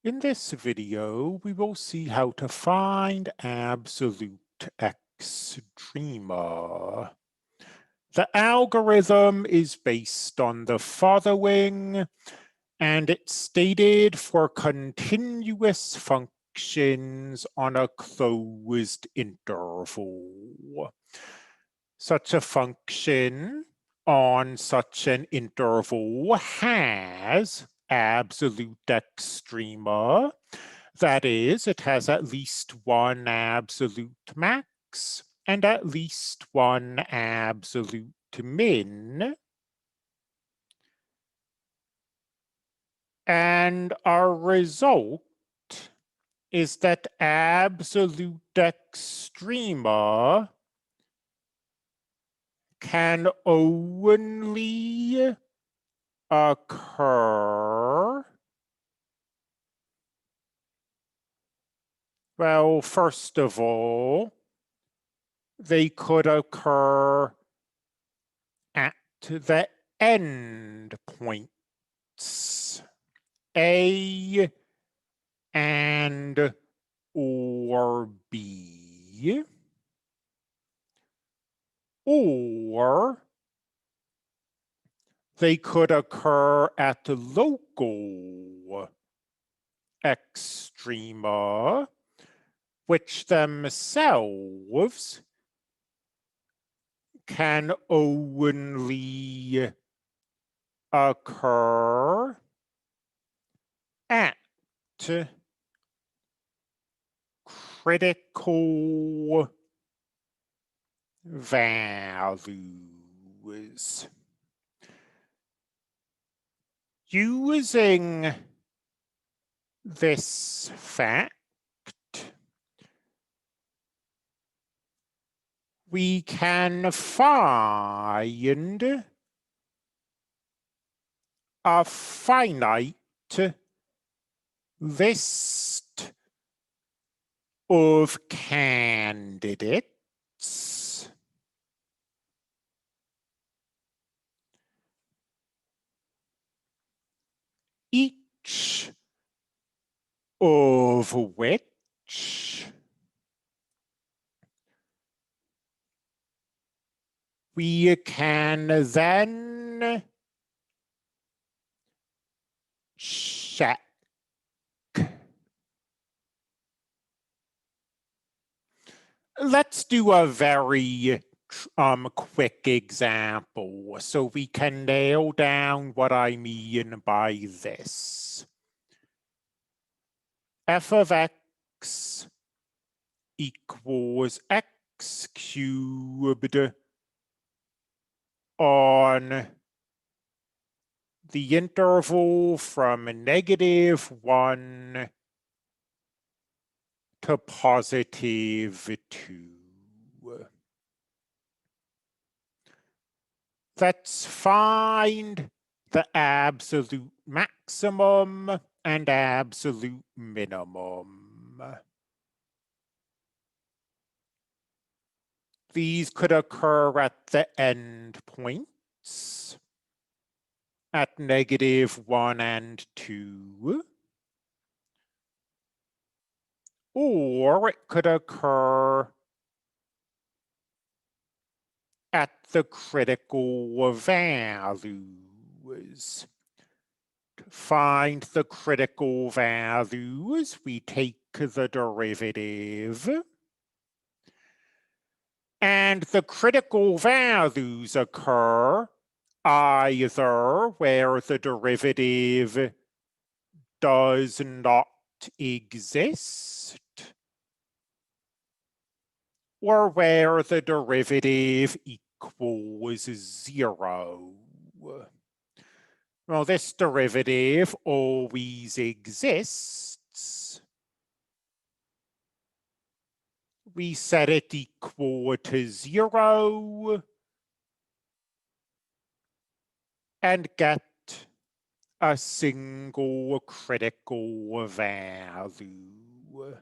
In this video, we will see how to find absolute extrema. The algorithm is based on the following, and it's stated for continuous functions on a closed interval. Such a function on such an interval has absolute extrema. That is, it has at least one absolute max and at least one absolute min. And our result is that absolute extrema can only occur, well, first of all, they could occur at the end points, A and or B, or they could occur at the local extrema, which themselves can only occur at critical values. Using this fact, we can find a finite list of candidates each of which we can then check. Let's do a very quick example so we can nail down what I mean by this. F of x equals x cubed on the interval from -1 to +2. Let's find the absolute maximum and absolute minimum. These could occur at the end points, at -1 and 2. Or it could occur at the critical values. To find the critical values, we take the derivative. And the critical values occur either where the derivative does not exist, or where the derivative equals 0. Well, this derivative always exists. We set it equal to 0 and get a single critical value.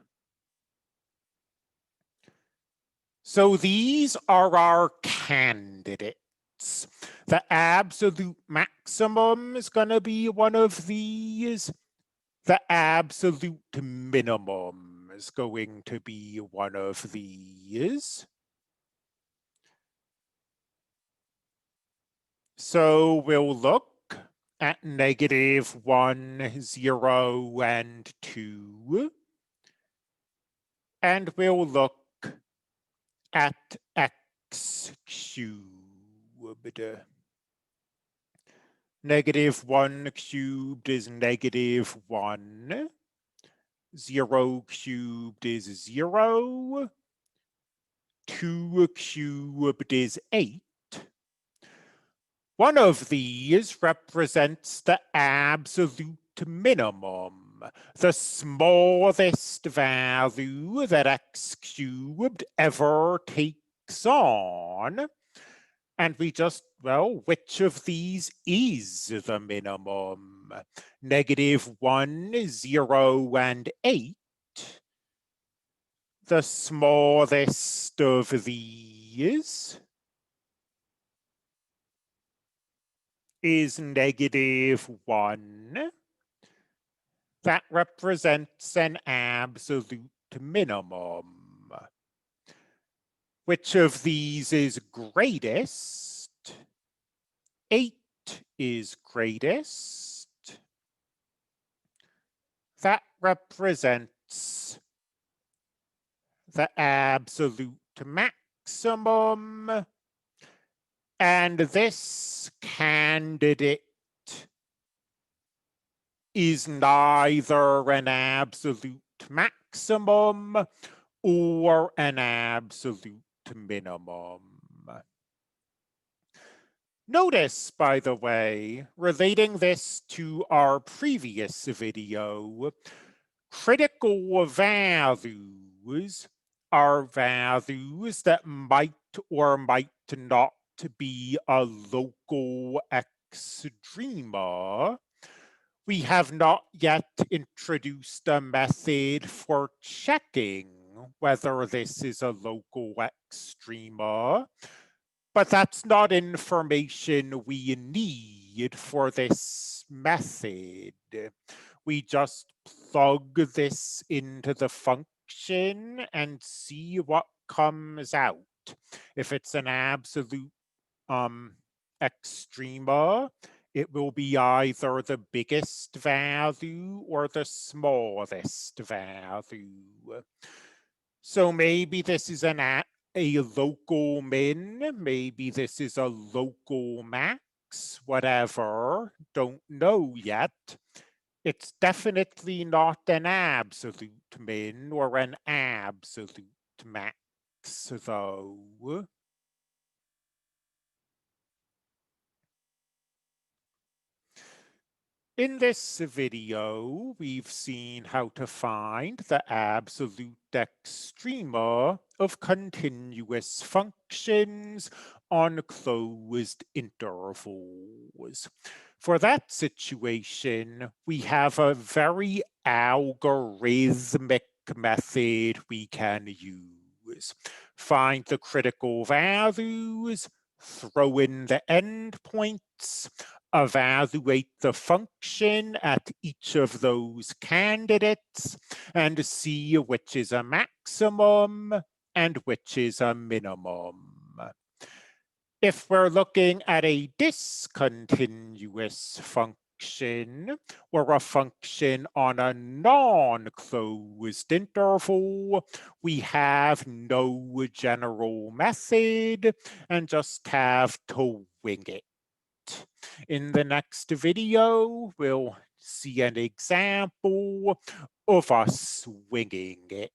So these are our candidates. The absolute maximum is going to be one of these. The absolute minimum is going to be one of these. So we'll look at -1, 0, and 2. And we'll look at x cubed. -1 cubed is -1. 0 cubed is 0. 2 cubed is 8. One of these represents the absolute minimum, the smallest value that x cubed ever takes on. And we just, well, which of these is the minimum? -1, 0, and 8. The smallest of these is -1. That represents an absolute minimum. Which of these is greatest? 8 is greatest. That represents the absolute maximum. And this candidate is neither an absolute maximum or an absolute minimum. Notice, by the way, relating this to our previous video, critical values are values that might or might not be a local extrema. We have not yet introduced a method for checking whether this is a local extrema, but that's not information we need for this method. We just plug this into the function and see what comes out. If it's an absolute extrema, it will be either the biggest value or the smallest value. So maybe this is a local min, maybe this is a local max, whatever, don't know yet. It's definitely not an absolute min or an absolute max, though. In this video, we've seen how to find the absolute extrema of continuous functions on closed intervals. For that situation, we have a very algorithmic method we can use. Find the critical values, throw in the endpoints, evaluate the function at each of those candidates, and see which is a maximum and which is a minimum. If we're looking at a discontinuous function, or a function on a non-closed interval, we have no general method and just have to wing it. In the next video, we'll see an example of us winging it.